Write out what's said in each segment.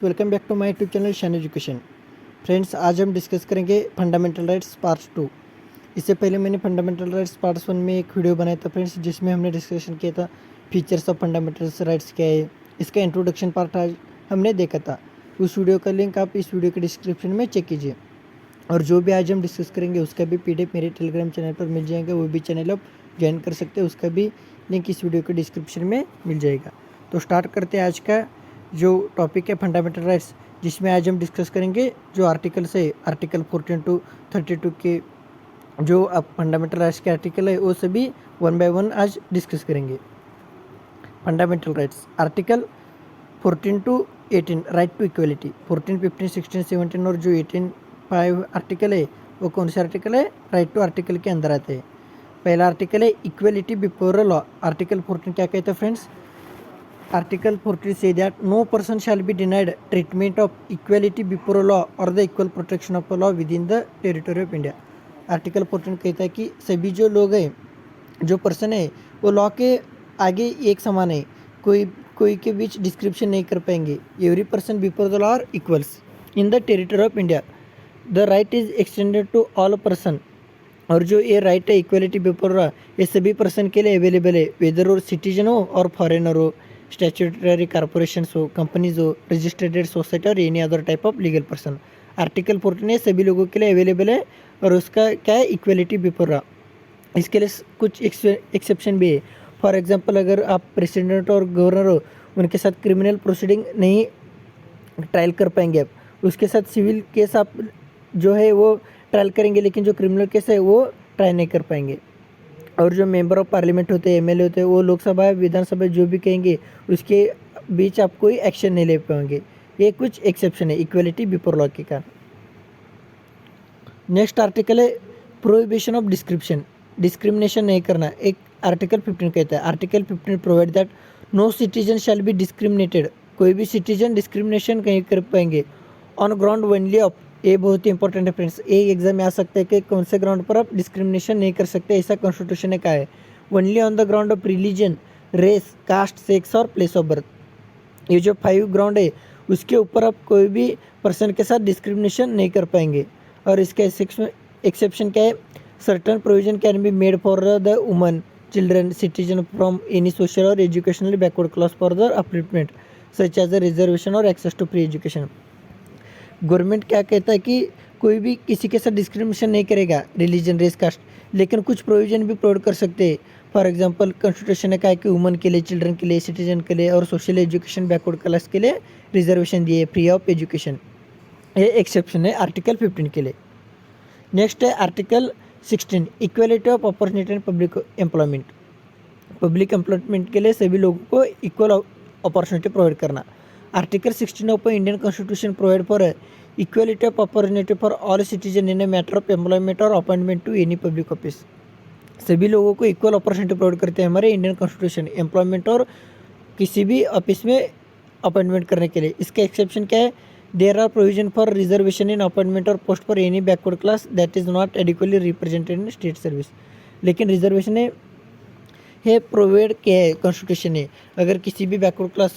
Welcome back to my YouTube channel Shaan education. Friends, आज हम discuss करेंगे फंडामेंटल राइट्स पार्ट 2। इससे पहले मैंने फंडामेंटल राइट्स पार्ट 1 में एक वीडियो बनाया था फ्रेंड्स, जिसमें हमने डिस्कशन किया था फीचर्स ऑफ फंडामेंटल राइट्स क्या है। इसका इंट्रोडक्शन पार्ट आज हमने देखा था। उस वीडियो का लिंक आप इस वीडियो के डिस्क्रिप्शन में चेक कीजिए। और जो भी आज हम डिस्कस करेंगे उसका भी PDF मेरे टेलीग्राम चैनल पर मिल जाएगा, वो भी चैनल आप ज्वाइन कर सकते हैं। उसका भी लिंक इस वीडियो के डिस्क्रिप्शन में मिल जाएगा। तो स्टार्ट करते हैं आज का जो टॉपिक है फंडामेंटल राइट्स, जिसमें आज हम डिस्कस करेंगे जो आर्टिकल्स है, आर्टिकल 14 to 32 के जो अब फंडामेंटल राइट्स के आर्टिकल है वो सभी 1 by 1 आज डिस्कस करेंगे। Fundamental rights article 14 to 18 right to equality. 14, 15, 16, 17 और जो 18(5) आर्टिकल है वो कौन से आर्टिकल है? राइट टू आर्टिकल के अंदर आते हैं। पहला आर्टिकल है इक्वलिटी बिफोर लॉ। आर्टिकल 14 क्या कहता है friends? Article 14 says that no person shall be denied treatment of equality before law और the equal protection of law within the territory of India. Article 14 कहता है कि सभी जो लोग हैं, जो पर्सन है, वो लॉ के आगे एक समान है, कोई के बीच डिस्क्रिप्शन नहीं कर पाएंगे। Every person before the law are equals in the territory of India. The right is extended to all person. और जो ये राइट है इक्वलिटी बिफोर लॉ, ये सभी पर्सन के लिए अवेलेबल है, वेदर और सिटीजन हो और फॉरेनर हो, स्टैट्यूटरी कॉर्पोरेशंस हो, कंपनीज हो, रजिस्टर्ड सोसाइटी और any other type of legal person. Article 14 है सभी लोगों के लिए अवेलेबल है और उसका क्या है? Equality before law. इसके लिए कुछ एक्सेप्शन भी है। फॉर एग्जांपल, अगर आप प्रेसिडेंट और गवर्नर हो, उनके साथ क्रिमिनल प्रोसीडिंग नहीं ट्रायल कर पाएंगे आप, उसके साथ सिविल केस आप जो है वो ट्रायल करेंगे, लेकिन जो क्रिमिनल केस है वो ट्रायल नहीं कर पाएंगे। और जो मेंबर ऑफ पार्लियामेंट होते हैं, MLA होते हैं, वो लोकसभा विधानसभा जो भी कहेंगे उसके बीच आप कोई एक्शन नहीं ले पाएंगे। ये कुछ एक्सेप्शन है इक्वलिटी बिफोर लॉ के कारण। नेक्स्ट आर्टिकल है प्रोहिबिशन ऑफ डिस्क्रिमिनेशन नहीं करना। एक आर्टिकल 15 कहता है, article 15 provide that no citizen shall be discriminated. कोई भी सिटीजन डिस्क्रिमिनेशन नहीं कर पाएंगे ऑन ग्राउंड ओनली ऑफ। ये बहुत ही इंपॉर्टेंट है फ्रेंड्स, ये एग्जाम में आ सकता है कि कौन से ग्राउंड पर आप डिस्क्रिमिनेशन नहीं कर सकते, ऐसा कॉन्स्टिट्यूशन ने कहा है। Only on the ground of religion, race, caste, sex और प्लेस ऑफ बर्थ। ये जो 5 ग्राउंड है उसके ऊपर आप कोई भी पर्सन के साथ डिस्क्रिमिनेशन नहीं कर पाएंगे। और इसका एक्सेप्शन क्या है? Certain provision can be made for the women, children, citizen from any social और educationally backward class for the upliftment such as the reservation और access to free education. Government क्या कहता है कि कोई भी किसी के साथ डिस्क्रिमिनेशन नहीं करेगा, रिलीजन, रेस, कास्ट, लेकिन कुछ प्रोविजन भी प्रोवाइड कर सकते हैं। फॉर एग्जांपल, कॉन्स्टिट्यूशन ने कहा है कि वुमन के लिए, चिल्ड्रन के लिए, सिटीजन के लिए और सोशल एजुकेशन बैकवर्ड क्लास के लिए रिजर्वेशन दिए, फ्री ऑफ एजुकेशन। ये एक्सेप्शन है आर्टिकल 15 के लिए। नेक्स्ट है article 16 equality of opportunity and public employment. Public employment के लिए सभी लोगों को इक्वल अपॉर्चुनिटी प्रोवाइड करना। Article 16 of Indian constitution provide for equality of opportunity for all citizen in a matter of employment or appointment to any public office. सभी लोगों को equal opportunity provide करते हैं हमारे इंडियन कॉन्स्टिट्यूशन, एम्प्लॉयमेंट और किसी भी ऑफिस में अपॉइंटमेंट करने के लिए। इसका एक्सेप्शन क्या है? There are provision for reservation in appointment or post for any backward class that is not adequately represented in state service. लेकिन रिजर्वेशन है प्रोवाइड किया है कॉन्स्टिट्यूशन ने, अगर किसी भी बैकवर्ड क्लास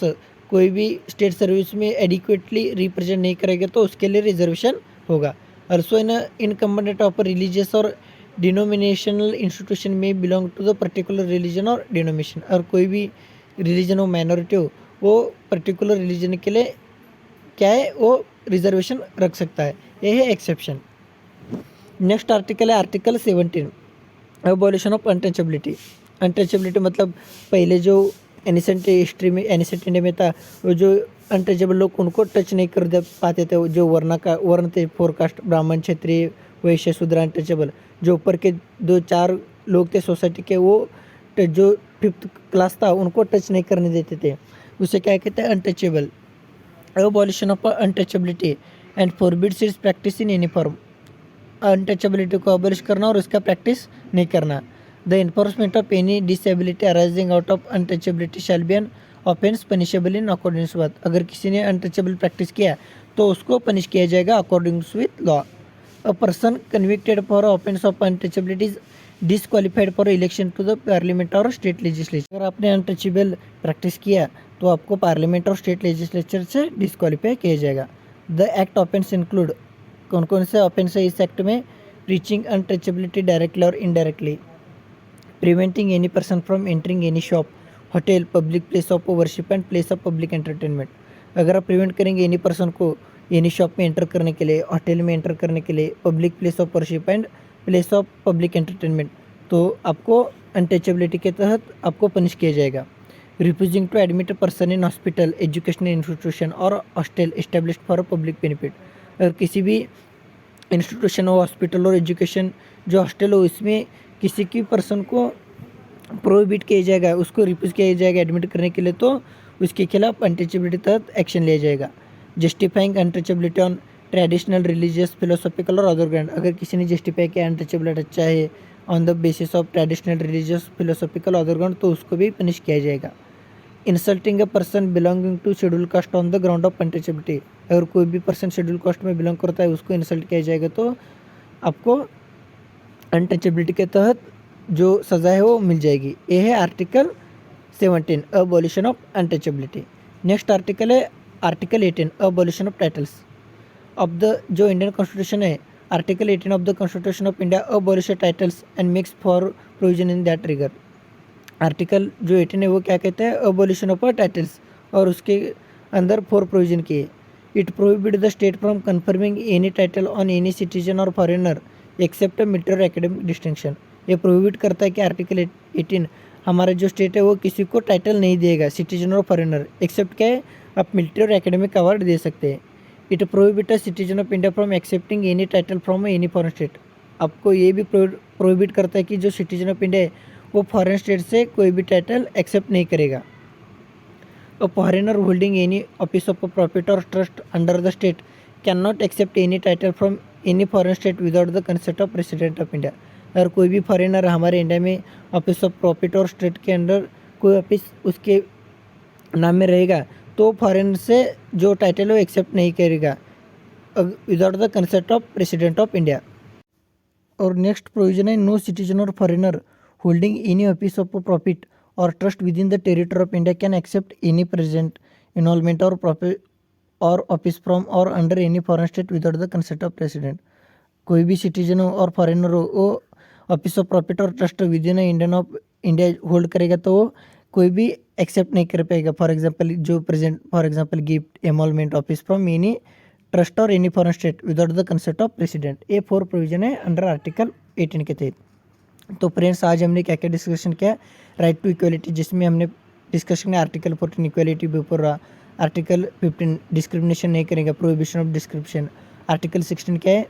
कोई भी स्टेट सर्विस में एडिक्वेटली रिप्रेजेंट नहीं करेगा तो उसके लिए रिजर्वेशन होगा। Also in incumbent of religious और डिनोमिनेशनल इंस्टीट्यूशन में belong to the particular religion और डिनोमिनेशन। और कोई भी रिलीजन हो, माइनॉरिटी हो, वो पर्टिकुलर रिलीजन के लिए क्या है? वो रिजर्वेशन रख सकता है। ये है एक्सेप्शन। नेक्स्ट आर्टिकल है article 17 abolition of untouchability. Untouchability मतलब पहले जो एनिसेंट हिस्ट्री में, एनिसेंट इंडिया में था, वो जो अनटचेबल लोग उनको टच नहीं कर पाते थे, जो वर्ण थे, 4 कास्ट, ब्राह्मण, क्षत्रिय, वैश्य, शूद्र, अनटचेबल। जो ऊपर के 2-4 लोग थे सोसाइटी के, वो जो 5th क्लास था उनको टच नहीं करने देते थे। उसे क्या कहते हैं? Untouchable. Abolition of untouchability and forbids it's practice in any form. Untouchability को अबॉलिश करना और उसका प्रैक्टिस नहीं करना। The enforcement of any disability arising out of untouchability shall be an offence punishable in according with. अगर किसी ने untouchable practice किया तो उसको पनिश किया जाएगा according with law. A person convicted for offence of untouchability is disqualified for election to the parliament और state legislature. अगर आपने अनटचेबल प्रैक्टिस किया तो आपको पार्लियामेंट और स्टेट लेजिस्लेचर से डिसक्वालीफाई किया जाएगा। द एक्ट ऑफेंस इंक्लूड, कौन कौन से ऑफेंस है इस एक्ट में? प्रीचिंग अनटचेबिलिटी डायरेक्टली और indirectly, preventing any person from entering any shop, hotel, public place of worship and place of public entertainment. अगर आप प्रिवेंट करेंगे एनी पर्सन को एनी शॉप में एंटर करने के लिए, होटल में एंटर करने के लिए, public place of worship and place of public entertainment, तो आपको अनटचेबिलिटी के तहत आपको पनिश किया जाएगा। Refusing to admit a person in hospital, educational institution और hostel established for public benefit. अगर किसी भी इंस्टीट्यूशन हो, हॉस्पिटल और एजुकेशन जो हॉस्टल हो, इसमें किसी की पर्सन को प्रोहिबिट किया जाएगा, उसको रिफ्यूज़ किया जाएगा एडमिट करने के लिए, तो उसके खिलाफ अनटचेबिलिटी तहत एक्शन लिया जाएगा। Justifying untouchability on traditional, religious, philosophical और अदर ग्राउंड। अगर किसी ने जस्टिफाई किया अनटचेबिलिटी अच्छा है on the basis of traditional, religious, philosophical, other ground, तो उसको भी पनिश किया जाएगा। Insulting a person belonging to schedule caste on the ground of untouchability. अगर कोई भी पर्सन शेड्यूल कास्ट में बिलोंग करता है, उसको इंसल्ट किया जाएगा, तो आपको अनटचेबिलिटी के तहत जो सज़ा है वो मिल जाएगी। ये है article 17, abolition of untouchability. Next article है article 18, abolition of titles of the, जो इंडियन कॉन्स्टिट्यूशन है, article 18 of the constitution of India abolish titles and makes for provision in that regard. Article जो 18 है वो क्या कहता है? अबॉलिशन ऑफ टाइटल्स, और उसके अंदर 4 प्रोविजन किए। It prohibit the state from confirming any title on any citizen or foreigner accept military और एकेडमिक डिस्टिंक्शन। ये प्रोहिबिट करता है कि आर्टिकल 18 हमारा जो स्टेट है वो किसी को टाइटल नहीं देगा, सिटीजन और फॉरेनर, एक्सेप्ट क्या है? आप मिलिट्री और एकेडमिक अवार्ड दे सकते हैं। It prohibit citizen of India from accepting any title from any foreign state. आपको ये भी प्रोहिबिट करता है कि जो सिटीजन ऑफ इंडिया है वो फॉरेन स्टेट से कोई भी टाइटल एक्सेप्ट नहीं करेगा। A foreigner holding any office of profit or trust under the state can not accept any title from any foreign state without the consent of president of India. अगर कोई भी foreigner हमारे India में office of profit or trust के under कोई office उसके नाम में रहेगा, तो फॉरेन से जो टाइटल है वो एक्सेप्ट नहीं करेगा without the consent of president of India. और नेक्स्ट प्रोविजन है no citizen or foreigner holding any office of profit or trust within the territory of India can accept any present involvement or profit or office from or under any foreign state without the consent of president. कोई भी citizen हो और foreigner हो, वो office of profit or trust within Indian of India hold करेगा, तो वो कोई भी एक्सेप्ट नहीं कर पाएगा। For example gift, emolument, office from any trust or any foreign state without the consent of president. ये 4 प्रोविजन है अंडर आर्टिकल 18 के तहत। तो फ्रेंड्स, आज हमने क्या क्या डिस्कशन किया? राइट टू इक्वलिटी, जिसमें हमने डिस्कशन किया article 14 equality before law, article 15 discrimination नहीं करेगा, प्रोहिबिशन ऑफ डिस्क्रिप्शन, आर्टिकल 16 क्या है?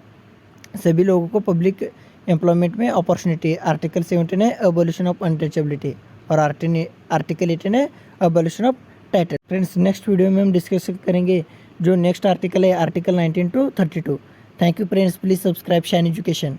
सभी लोगों को पब्लिक एम्प्लॉयमेंट में अपॉर्चुनिटी, आर्टिकल 17 है अबॉलिशन ऑफ अनटचेबिलिटी, और आर्टिकल 18 है abolition of title. Friends, next video में हम डिस्कस करेंगे जो नेक्स्ट आर्टिकल है, article 19 to 32। Thank you friends, please subscribe shine education.